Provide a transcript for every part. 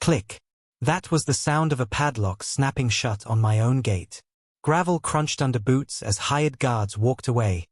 Click. That was the sound of a padlock snapping shut on my own gate. Gravel crunched under boots as hired guards walked away,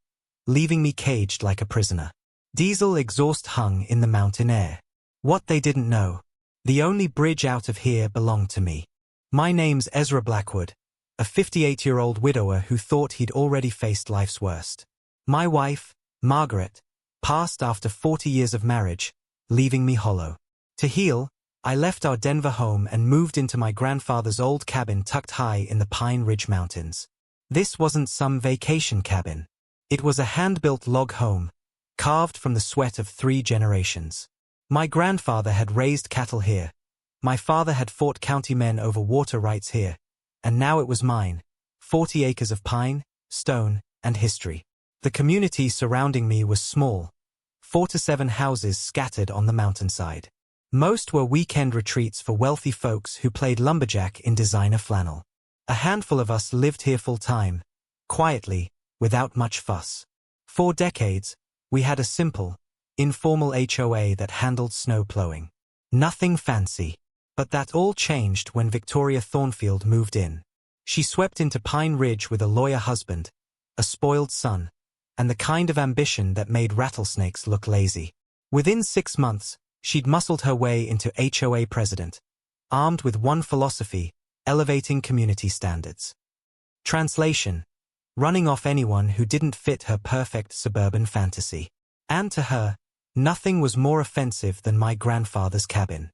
leaving me caged like a prisoner. Diesel exhaust hung in the mountain air. What they didn't know. The only bridge out of here belonged to me. My name's Ezra Blackwood, a 58-year-old widower who thought he'd already faced life's worst. My wife, Margaret, passed after 40 years of marriage, leaving me hollow. To heal, I left our Denver home and moved into my grandfather's old cabin tucked high in the Pine Ridge Mountains. This wasn't some vacation cabin. It was a hand-built log home, carved from the sweat of 3 generations. My grandfather had raised cattle here. My father had fought county men over water rights here. And now it was mine, 40 acres of pine, stone, and history. The community surrounding me was small, 4 to 7 houses scattered on the mountainside. Most were weekend retreats for wealthy folks who played lumberjack in designer flannel. A handful of us lived here full-time, quietly, without much fuss. For decades, we had a simple, informal HOA that handled snow plowing. Nothing fancy. But that all changed when Victoria Thornfield moved in. She swept into Pine Ridge with a lawyer husband, a spoiled son, and the kind of ambition that made rattlesnakes look lazy. Within 6 months, she'd muscled her way into HOA president, armed with one philosophy: elevating community standards. Translation: running off anyone who didn't fit her perfect suburban fantasy. And to her, nothing was more offensive than my grandfather's cabin.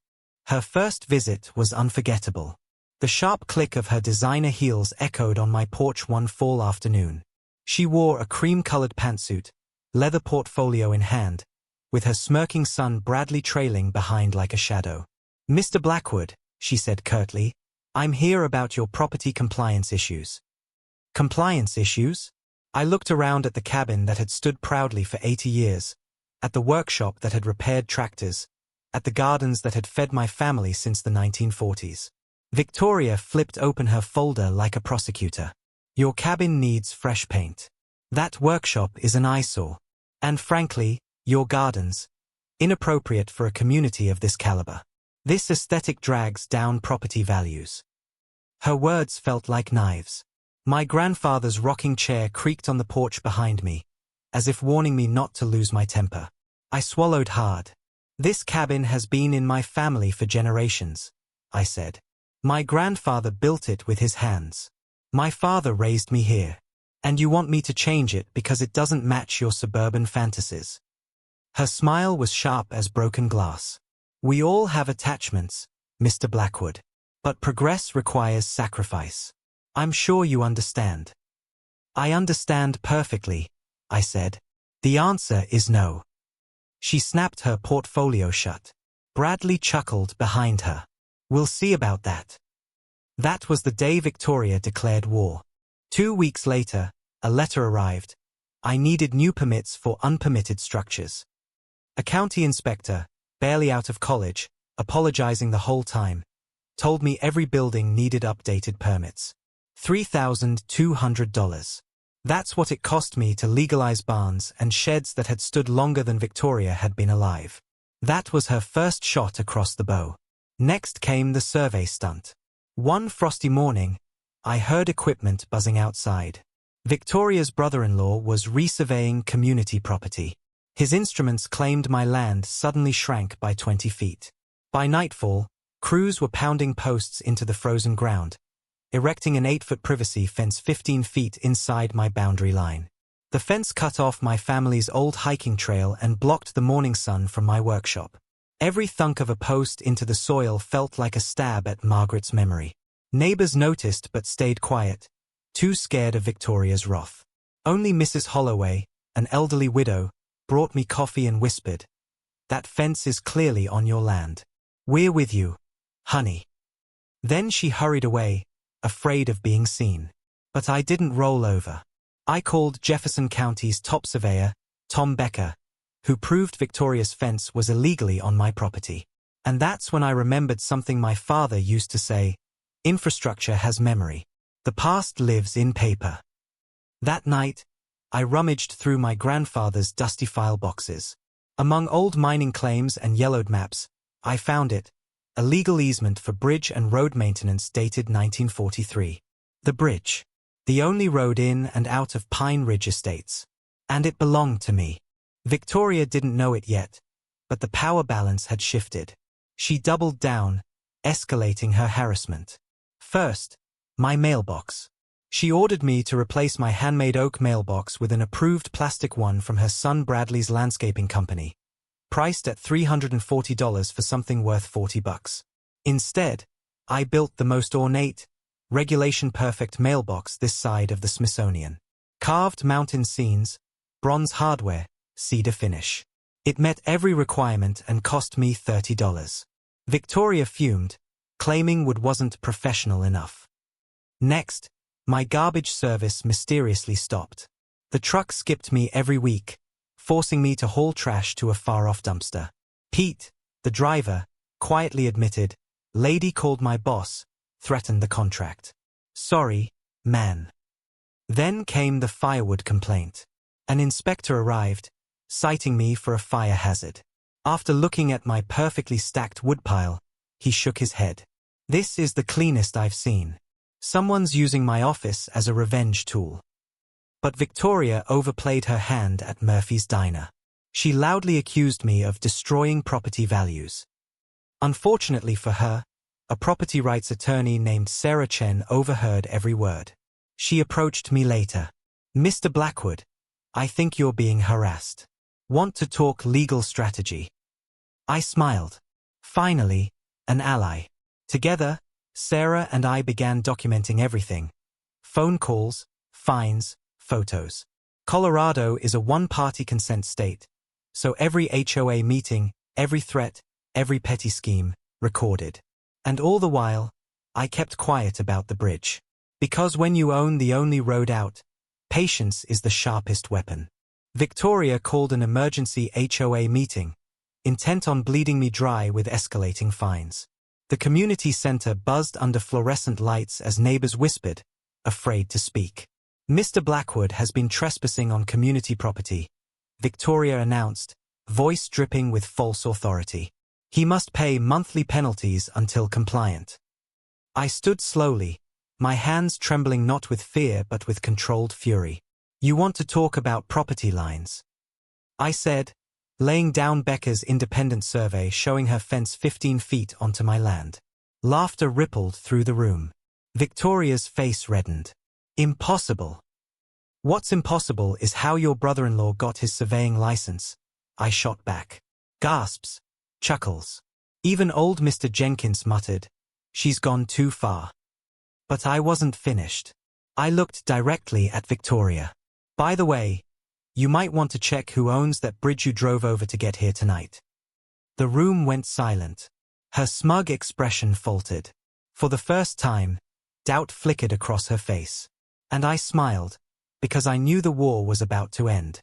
Her first visit was unforgettable. The sharp click of her designer heels echoed on my porch one fall afternoon. She wore a cream-colored pantsuit, leather portfolio in hand, with her smirking son Bradley trailing behind like a shadow. "Mr. Blackwood," she said curtly, "I'm here about your property compliance issues." Compliance issues? I looked around at the cabin that had stood proudly for 80 years, at the workshop that had repaired tractors, at the gardens that had fed my family since the 1940s. Victoria flipped open her folder like a prosecutor. "Your cabin needs fresh paint. That workshop is an eyesore. And frankly, your gardens, inappropriate for a community of this caliber. This aesthetic drags down property values." Her words felt like knives. My grandfather's rocking chair creaked on the porch behind me, as if warning me not to lose my temper. I swallowed hard. "This cabin has been in my family for generations," I said. "My grandfather built it with his hands. My father raised me here. And you want me to change it because it doesn't match your suburban fantasies." Her smile was sharp as broken glass. "We all have attachments, Mr. Blackwood. But progress requires sacrifice. I'm sure you understand." "I understand perfectly," I said. "The answer is no." She snapped her portfolio shut. Bradley chuckled behind her. "We'll see about that." That was the day Victoria declared war. 2 weeks later, a letter arrived. I needed new permits for unpermitted structures. A county inspector, barely out of college, apologizing the whole time, told me every building needed updated permits. $3,200. That's what it cost me to legalize barns and sheds that had stood longer than Victoria had been alive. That was her first shot across the bow. Next came the survey stunt. One frosty morning, I heard equipment buzzing outside. Victoria's brother-in-law was resurveying community property. His instruments claimed my land suddenly shrank by 20 feet. By nightfall, crews were pounding posts into the frozen ground, erecting an 8-foot privacy fence 15 feet inside my boundary line. The fence cut off my family's old hiking trail and blocked the morning sun from my workshop. Every thunk of a post into the soil felt like a stab at Margaret's memory. Neighbors noticed but stayed quiet, too scared of Victoria's wrath. Only Mrs. Holloway, an elderly widow, brought me coffee and whispered, "That fence is clearly on your land. We're with you, honey." Then she hurried away, afraid of being seen. But I didn't roll over. I called Jefferson County's top surveyor, Tom Becker, who proved Victoria's fence was illegally on my property. And that's when I remembered something my father used to say: infrastructure has memory. The past lives in paper. That night, I rummaged through my grandfather's dusty file boxes. Among old mining claims and yellowed maps, I found it, a legal easement for bridge and road maintenance dated 1943. The bridge. The only road in and out of Pine Ridge Estates. And it belonged to me. Victoria didn't know it yet, but the power balance had shifted. She doubled down, escalating her harassment. First, my mailbox. She ordered me to replace my handmade oak mailbox with an approved plastic one from her son Bradley's landscaping company, priced at $340 for something worth $40. Instead, I built the most ornate, regulation-perfect mailbox this side of the Smithsonian. Carved mountain scenes, bronze hardware, cedar finish. It met every requirement and cost me $30. Victoria fumed, claiming wood wasn't professional enough. Next, my garbage service mysteriously stopped. The truck skipped me every week, forcing me to haul trash to a far-off dumpster. Pete, the driver, quietly admitted, "Lady called my boss, threatened the contract. Sorry, man." Then came the firewood complaint. An inspector arrived, citing me for a fire hazard. After looking at my perfectly stacked woodpile, he shook his head. "This is the cleanest I've seen. Someone's using my office as a revenge tool." But Victoria overplayed her hand at Murphy's Diner. She loudly accused me of destroying property values. Unfortunately for her, a property rights attorney named Sarah Chen overheard every word. She approached me later. "Mr. Blackwood, I think you're being harassed. Want to talk legal strategy?" I smiled. Finally, an ally. Together, Sarah and I began documenting everything. Phone calls, fines, photos. Colorado is a one-party consent state, so every HOA meeting, every threat, every petty scheme, recorded. And all the while, I kept quiet about the bridge. Because when you own the only road out, patience is the sharpest weapon. Victoria called an emergency HOA meeting, intent on bleeding me dry with escalating fines. The community center buzzed under fluorescent lights as neighbors whispered, afraid to speak. "Mr. Blackwood has been trespassing on community property," Victoria announced, voice dripping with false authority. "He must pay monthly penalties until compliant." I stood slowly, my hands trembling not with fear but with controlled fury. "You want to talk about property lines?" I said, laying down Becca's independent survey showing her fence 15 feet onto my land. Laughter rippled through the room. Victoria's face reddened. "Impossible." "What's impossible is how your brother-in-law got his surveying license," I shot back. Gasps, chuckles. Even old Mr. Jenkins muttered, "She's gone too far." But I wasn't finished. I looked directly at Victoria. "By the way, you might want to check who owns that bridge you drove over to get here tonight." The room went silent. Her smug expression faltered. For the first time, doubt flickered across her face. And I smiled, because I knew the war was about to end.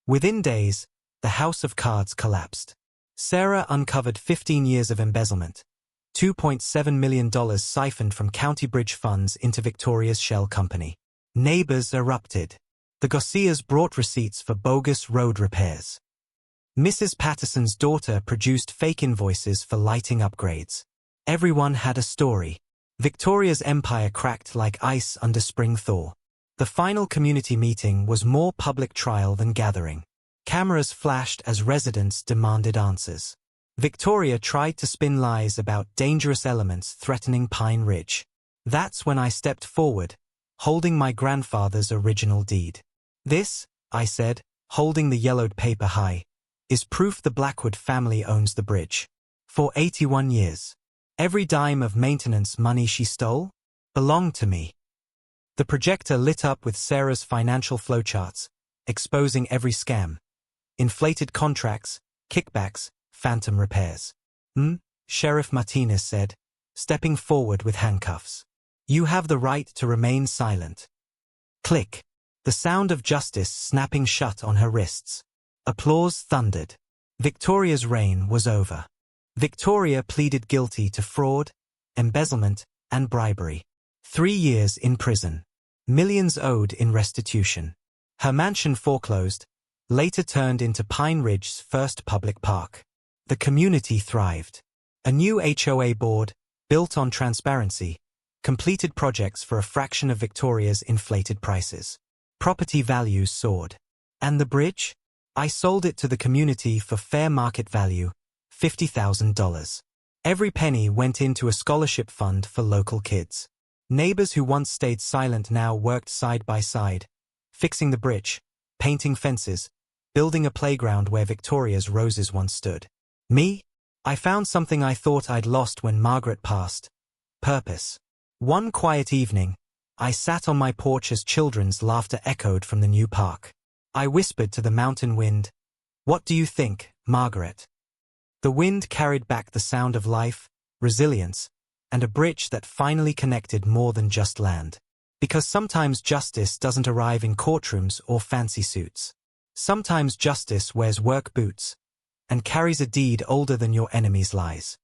Within days, the house of cards collapsed. Sarah uncovered 15 years of embezzlement, $2.7 million siphoned from county bridge funds into Victoria's shell company. Neighbors erupted. The Garcias brought receipts for bogus road repairs. Mrs. Patterson's daughter produced fake invoices for lighting upgrades. Everyone had a story. Victoria's empire cracked like ice under spring thaw. The final community meeting was more public trial than gathering. Cameras flashed as residents demanded answers. Victoria tried to spin lies about dangerous elements threatening Pine Ridge. That's when I stepped forward, holding my grandfather's original deed. "This," I said, holding the yellowed paper high, "is proof the Blackwood family owns the bridge. For 81 years. Every dime of maintenance money she stole belonged to me." The projector lit up with Sarah's financial flowcharts, exposing every scam. Inflated contracts, kickbacks, phantom repairs. Sheriff Martinez said, stepping forward with handcuffs. "You have the right to remain silent." Click. The sound of justice snapping shut on her wrists. Applause thundered. Victoria's reign was over. Victoria pleaded guilty to fraud, embezzlement, and bribery. 3 years in prison. Millions owed in restitution. Her mansion foreclosed, later turned into Pine Ridge's first public park. The community thrived. A new HOA board, built on transparency, completed projects for a fraction of Victoria's inflated prices. Property values soared. And the bridge? I sold it to the community for fair market value, $50,000. Every penny went into a scholarship fund for local kids. Neighbors who once stayed silent now worked side by side, fixing the bridge, painting fences, building a playground where Victoria's roses once stood. Me? I found something I thought I'd lost when Margaret passed. Purpose. One quiet evening, I sat on my porch as children's laughter echoed from the new park. I whispered to the mountain wind, "What do you think, Margaret?" The wind carried back the sound of life, resilience, and a bridge that finally connected more than just land. Because sometimes justice doesn't arrive in courtrooms or fancy suits. Sometimes justice wears work boots and carries a deed older than your enemy's lies.